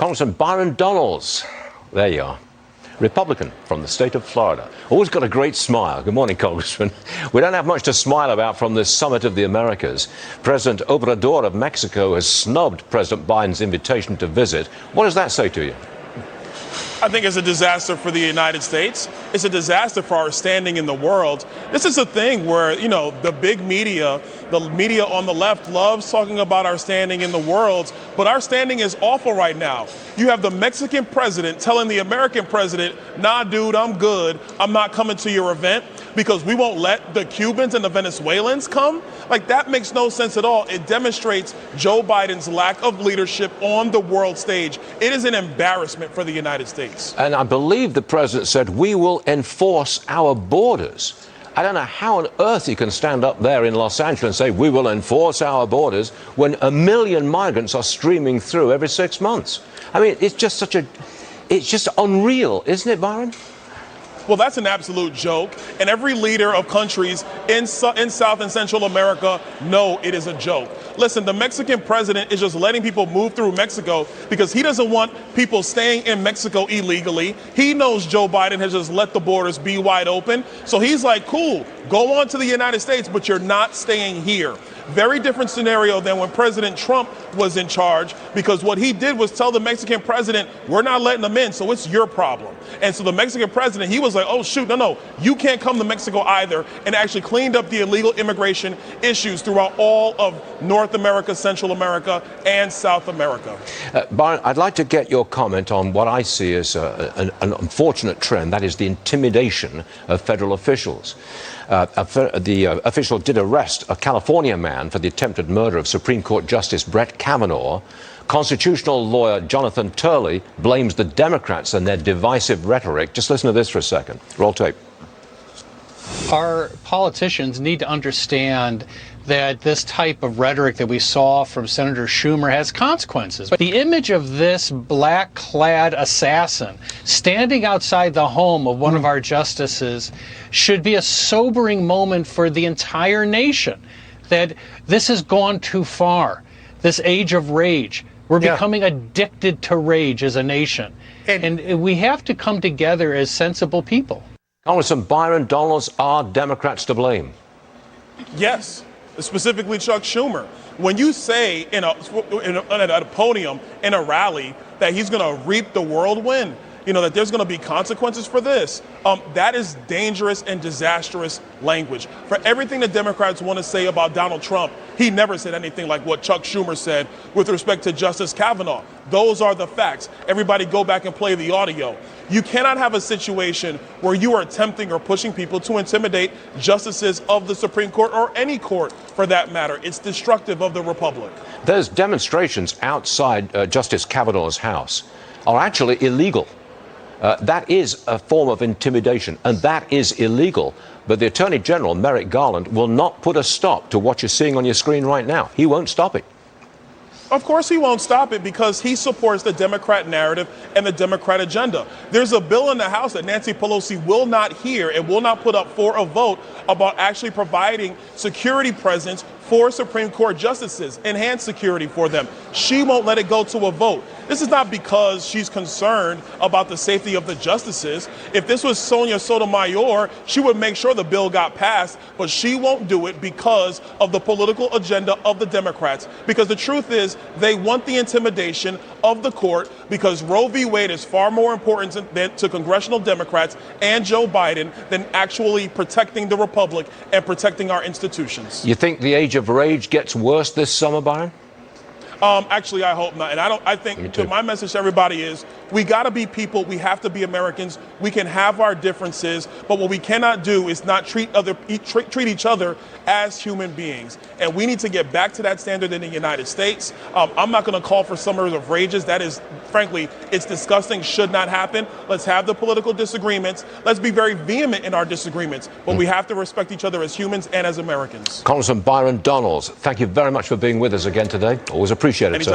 Congressman Byron Donalds. There you are. Republican from the state of Florida. Always got a great smile. Good morning, Congressman. We don't have much to smile about from this summit of the Americas. President Obrador of Mexico has snubbed President Biden's invitation to visit. What does that say to you? I think it's a disaster for the United States. It's a disaster for our standing in the world. This is a thing where, the big media, the media on the left loves talking about our standing in the world, but our standing is awful right now. You have the Mexican president telling the American president, nah, dude, I'm good. I'm not coming to your event because we won't let the Cubans and the Venezuelans come. Like, that makes no sense at all. It demonstrates Joe Biden's lack of leadership on the world stage. It is an embarrassment for the United States. And I believe the president said, we will enforce our borders. I don't know how on earth you can stand up there in Los Angeles and say, we will enforce our borders when 1 million migrants are streaming through every 6 months. I mean, it's just unreal, isn't it, Byron? Well, that's an absolute joke. And every leader of countries in South and Central America know it is a joke. Listen, the Mexican president is just letting people move through Mexico because he doesn't want people staying in Mexico illegally. He knows Joe Biden has just let the borders be wide open. So he's like, cool, go on to the United States, but you're not staying here. Very different scenario than when President Trump was in charge, because what he did was tell the Mexican president, we're not letting them in, so it's your problem. And so the Mexican president, he was like, oh, shoot, no, you can't come to Mexico either, and actually cleaned up the illegal immigration issues throughout all of North America, Central America, and South America. Byron, I'd like to get your comment on what I see as an unfortunate trend, that is the intimidation of federal officials. The official did arrest a California man for the attempted murder of Supreme Court Justice Brett Kavanaugh. Constitutional lawyer Jonathan Turley blames the Democrats and their divisive rhetoric. Just listen to this for a second. Roll tape. Our politicians need to understand that this type of rhetoric that we saw from Senator Schumer has consequences. The image of this black-clad assassin standing outside the home of one of our justices should be a sobering moment for the entire nation, that this has gone too far, this age of rage. We're becoming addicted to rage as a nation, and we have to come together as sensible people. Congressman Byron Donalds, are Democrats to blame? Yes, specifically Chuck Schumer. When you say at a podium in a rally that he's going to reap the whirlwind, that there's going to be consequences for this, that is dangerous and disastrous language. For everything the Democrats want to say about Donald Trump, he never said anything like what Chuck Schumer said with respect to Justice Kavanaugh. Those are the facts. Everybody go back and play the audio. You cannot have a situation where you are attempting or pushing people to intimidate justices of the Supreme Court or any court for that matter. It's destructive of the republic. There's demonstrations outside Justice Kavanaugh's house are actually illegal. That is a form of intimidation, and that is illegal. But the Attorney General, Merrick Garland, will not put a stop to what you're seeing on your screen right now. He won't stop it. Of course he won't stop it, because he supports the Democrat narrative and the Democrat agenda. There's a bill in the House that Nancy Pelosi will not hear and will not put up for a vote about actually providing security presence for Supreme Court justices, enhanced security for them. She won't let it go to a vote. This is not because she's concerned about the safety of the justices. If this was Sonia Sotomayor, she would make sure the bill got passed, but she won't do it because of the political agenda of the Democrats. Because the truth is, they want the intimidation of the court, because Roe v. Wade is far more important to congressional Democrats and Joe Biden than actually protecting the republic and protecting our institutions. You think the age of rage gets worse this summer, Byron? Actually, I hope not. And I think my message to everybody is, we got to be people. We have to be Americans. We can have our differences, but what we cannot do is not treat each other as human beings. And we need to get back to that standard in the United States. I'm not going to call for summers of rages. That is, frankly, it's disgusting, should not happen. Let's have the political disagreements. Let's be very vehement in our disagreements, but we have to respect each other as humans and as Americans. Congressman Byron Donalds, thank you very much for being with us again today. Always appreciate it, sir.